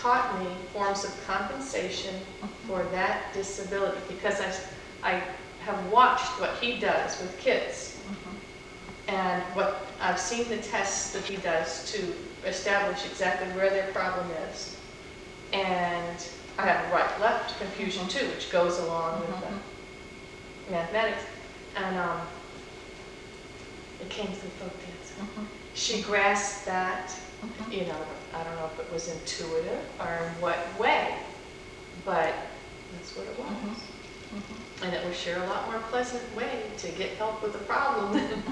taught me forms of compensation for that disability, because I have watched what he does with kids, and what I've seen the tests that he does to establish exactly where their problem is. And I have right-left confusion too, which goes along with the mathematics. And it came through folk dance. She grasped that, you know, I don't know if it was intuitive or in what way, but that's what it was. And it was sure a lot more pleasant way to get help with the problem than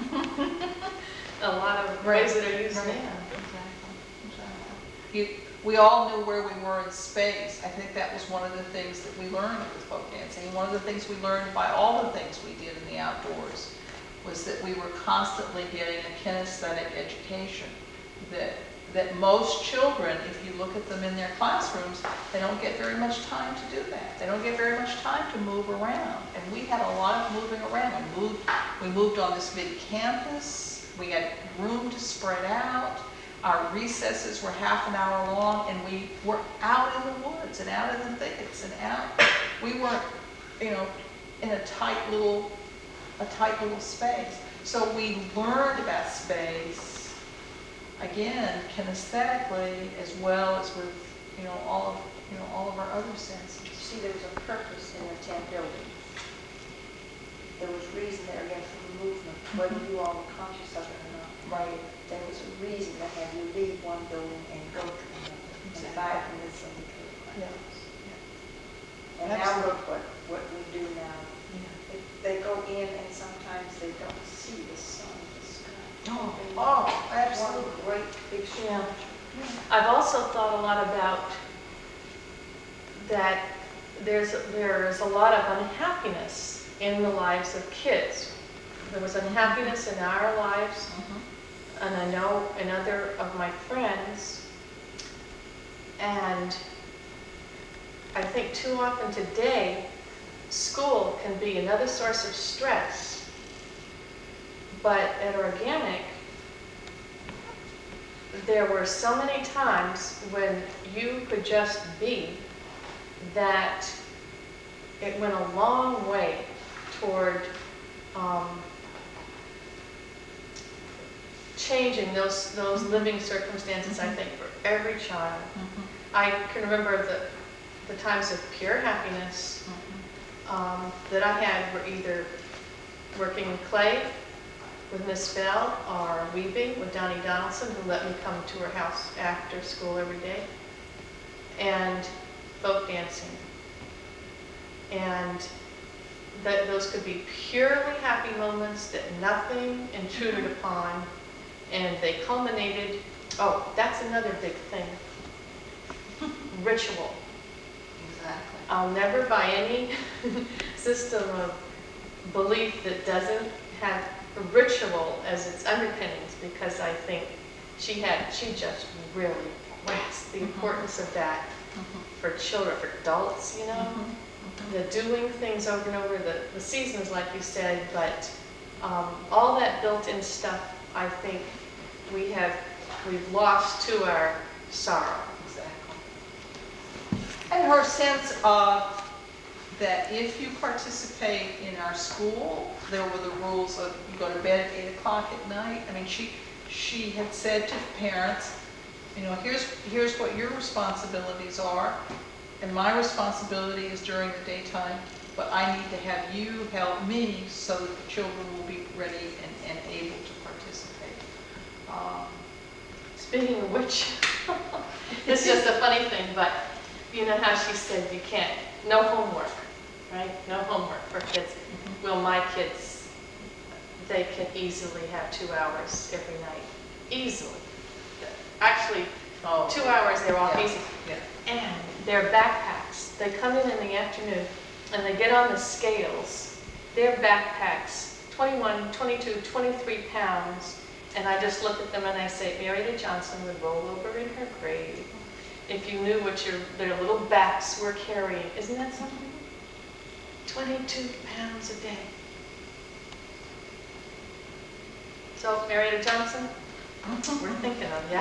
a lot of ways that are used now. Exactly. We all knew where we were in space. I think that was one of the things that we learned with folk dancing. One of the things we learned by all the things we did in the outdoors was that we were constantly getting a kinesthetic education. That most children, if you look at them in their classrooms, they don't get very much time to do that. They don't get very much time to move around. And we had a lot of moving around. We moved on this big campus. We had room to spread out. Our recesses were half an hour long, and we were out in the woods and out in the thickets and out. We weren't, you know, in a tight little space. So we learned about space, again, kinesthetically, as well as with, all of our other senses. You see, there was a purpose in the tent building. There was reason there, again, for the movement, whether you all were conscious of it or not. Right. There was a reason to have you leave one building and go to another. Exactly. And 5 minutes of the trip. Yeah. And now look what we do now. Yeah. They go in and sometimes they don't see the sun in the sky. Oh, absolutely. One great big Yeah. structure. I've also thought a lot about that there is a lot of unhappiness in the lives of kids. There was unhappiness in our lives, and I know in other of my friends, and I think too often today, school can be another source of stress. But at Organic, there were so many times when you could just be, that it went a long way toward changing those living circumstances, I think, for every child. I can remember the times of pure happiness that I had were either working in clay with Miss Bell or weaving with Donnie Donaldson, who let me come to her house after school every day, and folk dancing. And that those could be purely happy moments that nothing intruded upon, and they culminated. Oh, that's another big thing. Ritual. Exactly. I'll never buy any system of belief that doesn't have ritual as its underpinnings, because I think she just really grasped the importance of that for children, for adults, the doing things over and over, the seasons, like you said, but all that built-in stuff, I think we've lost to our sorrow. Exactly. And her sense of that if you participate in our school, there were the rules of you go to bed at 8 o'clock at night. I mean, she had said to parents, here's what your responsibilities are, and my responsibility is during the daytime, but I need to have you help me so that the children will be ready and able to participate. Speaking of which, it's just a funny thing, but you know how she said you can't, no homework, right? No homework for kids. Well, my kids, they can easily have 2 hours every night. Easily. Actually, 2 hours they're off easy. Yeah. And their backpacks, they come in the afternoon and they get on the scales. Their backpacks, 21, 22, 23 pounds. And I just look at them and I say, Marietta Johnson would roll over in her grave if you knew what their little backs were carrying. Isn't that something? 22 pounds a day. So, Marietta Johnson, we're thinking of you.